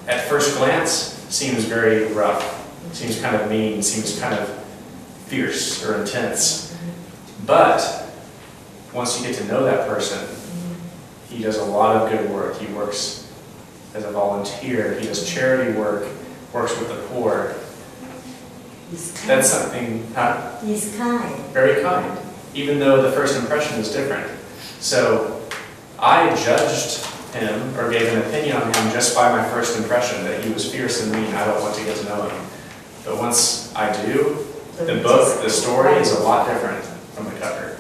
at first glance seems very rough, seems kind of mean, seems kind of fierce or intense. But once you get to know that person, he does a lot of good work. He works as as he does charity work, works with the poor. That's something, He's kind. Very kind, even though the first impression is different. So I judged him or gave an opinion on him just by my first impression that he was fierce and mean. I don't want to get to know him. But once I do, the book, the story is a lot different from the cover.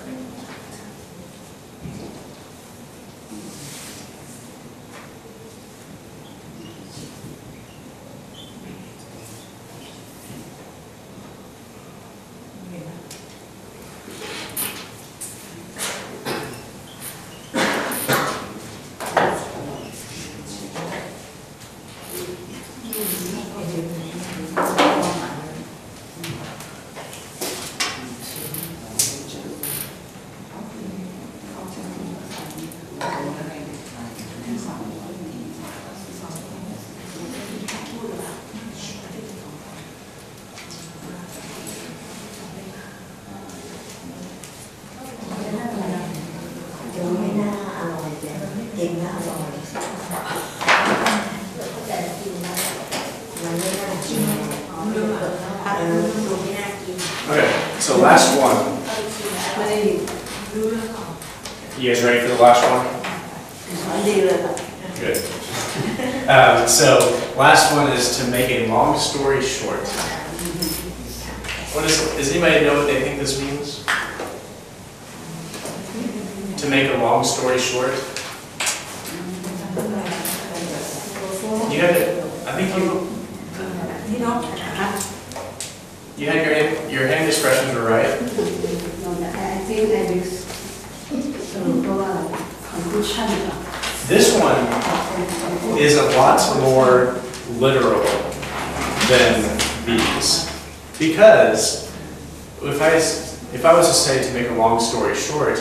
Okay, so last one. You guys ready for the last one? Good. So last one is to make a long story short. What does anybody know what they think this means? To make a long story short? You had it. I think you had your hand expressions were right. I think that is conclusion. This one is a lot more literal than these, because if I was to say to make a long story short,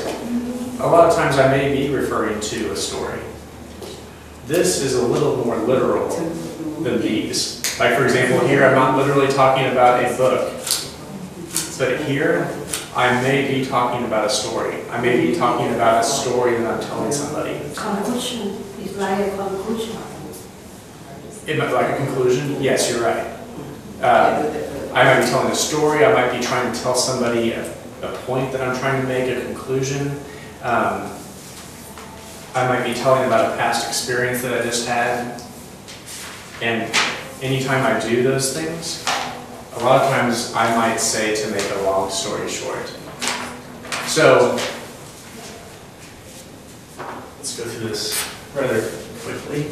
a lot of times I may be referring to a story. This is a little more literal than these. Like for example, here I'm not literally talking about a book, but here I may be talking about a story. I may be talking about a story that I'm telling somebody. Conclusion is like a conclusion. Like a conclusion? Yes, you're right. I might be telling a story. I might be trying to tell somebody a point that I'm trying to make, a conclusion. I might be telling about a past experience that I just had. And anytime I do those things, a lot of times I might say to make a long story short. So let's go through this rather quickly.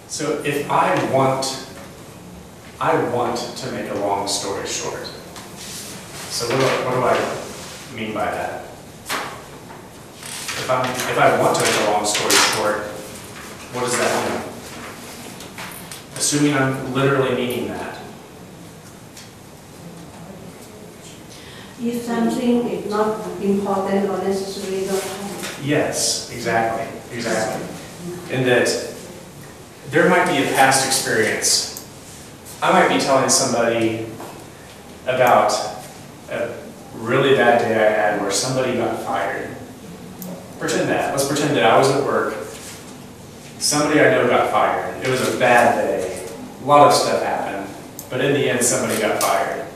So if I want to make a long story short. So what do I mean by that? If I want to make a long story short, what does that mean? Assuming I'm literally meaning that. If something is not important or necessary, don't have. Yes, exactly. And that there might be a past experience. I might be telling somebody about a really bad day I had where somebody got fired. Let's pretend that I was at work. Somebody I know got fired. It was a bad day. A lot of stuff happened. But in the end, somebody got fired.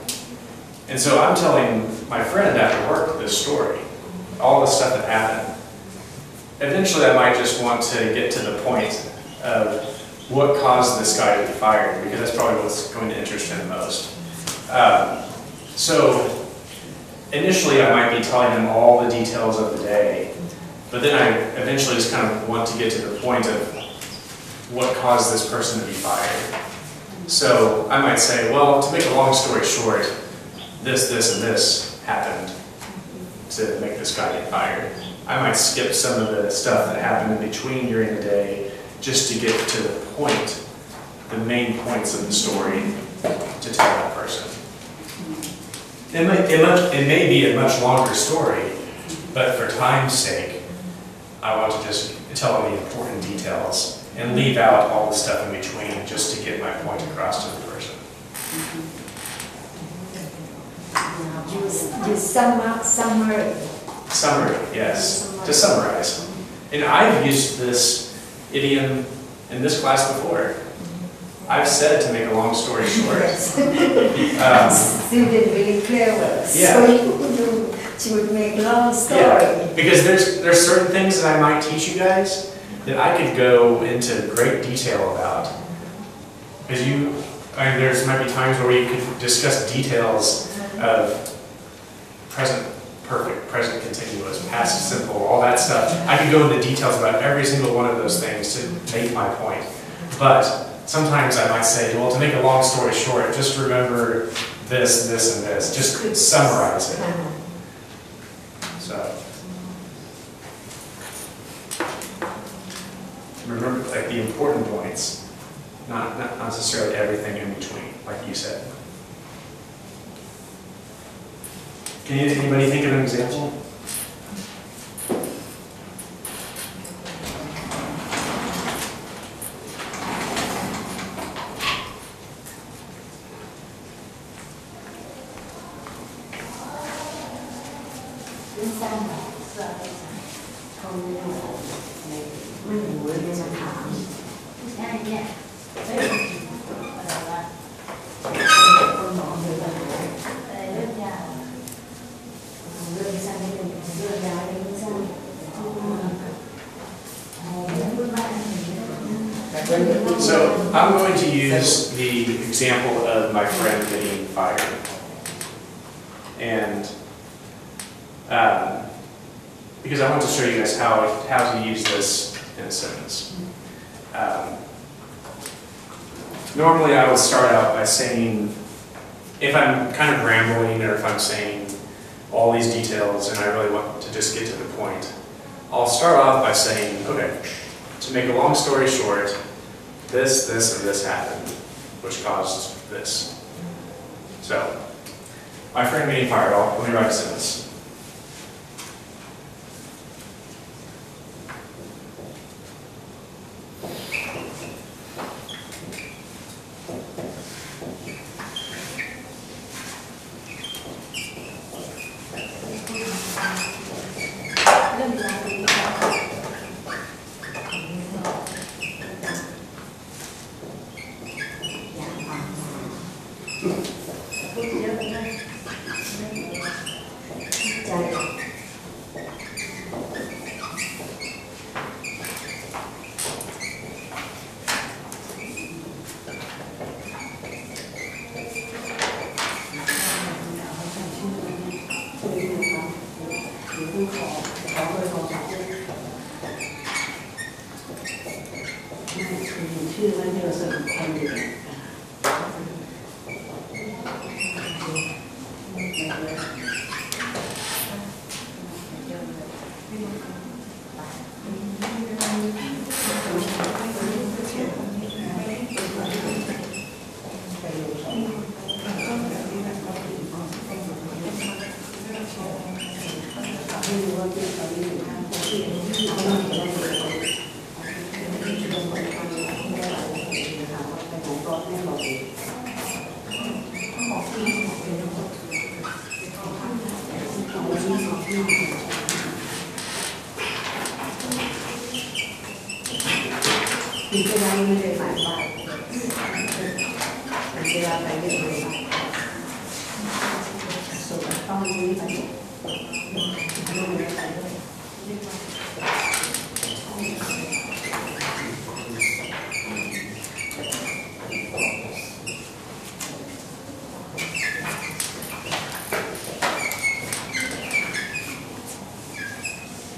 And so I'm telling my friend after work this story. All the stuff that happened. Eventually, I might just want to get to the point of what caused this guy to be fired, because that's probably what's going to interest him most. So initially I might be telling him all the details of the day, but then I eventually just kind of want to get to the point of what caused this person to be fired. So I might say, well, to make a long story short, this, and this happened to make this guy get fired. I might skip some of the stuff that happened in between during the day just to get to the point, the main points of the story to tell that person. It may be a much longer story, but for time's sake, I want to just tell them the important details and leave out all the stuff in between just to get my point across to the person. Summary. Summary, yes. To summarize. And I've used this idiom in this class before. I've said to make a long story short. Student really clever. Yeah. So she would make a long story. Yeah. Because there's certain things that I might teach you guys that I could go into great detail about. Because there's might be times where we could discuss details of present perfect, present continuous, past simple, all that stuff. I could go into details about every single one of those things to make my point. But sometimes I might say, well, to make a long story short, just remember this, this, and this. Just summarize it. So, remember like the important points, not necessarily everything in between, like you said. Can anybody think of an example? So I'm going to use the example of my friend getting fired. And because I want to show you guys how to use this in a sentence. Normally I would start out by saying, if I'm kind of rambling or if I'm saying all these details and I really want to just get to the point, I'll start off by saying, okay, to make a long story short, this, and this happened, which caused this. So, my friend getting fired, let me write a sentence.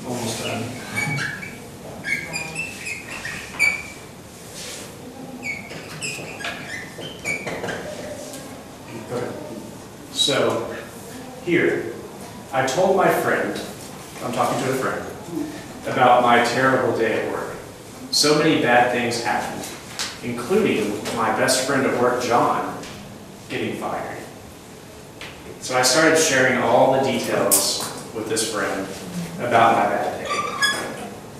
Almost done. Okay. So, here, I told my friend, I'm talking to a friend, about my terrible day at work. So many bad things happened, including my best friend at work, John, getting fired. So I started sharing all the details with this friend about my bad day.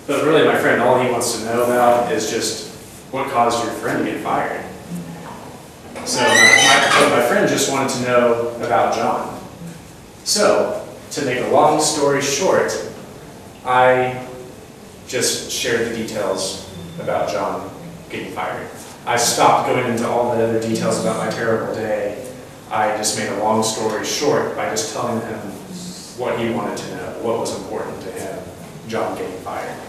But really, my friend, all he wants to know about is just what caused your friend to get fired. So my friend just wanted to know about John. So, to make a long story short, I just shared the details about John getting fired. I stopped going into all the other details about my terrible day. I just made a long story short by just telling him what he wanted to know, what was important to him, John getting fired.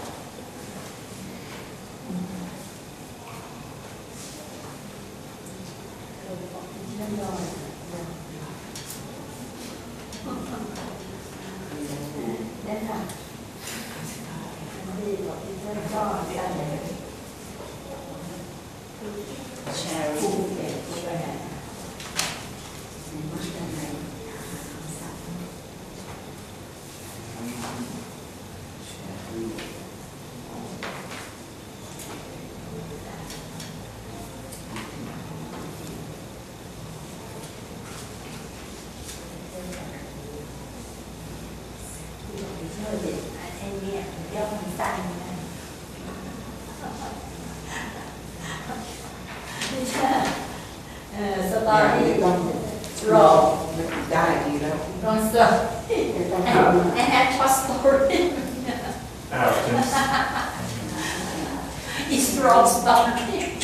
Wrong stuff. And I trust story. It's wrong story.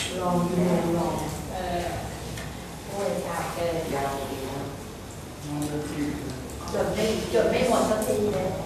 Chuẩn bị một cái gì đấy.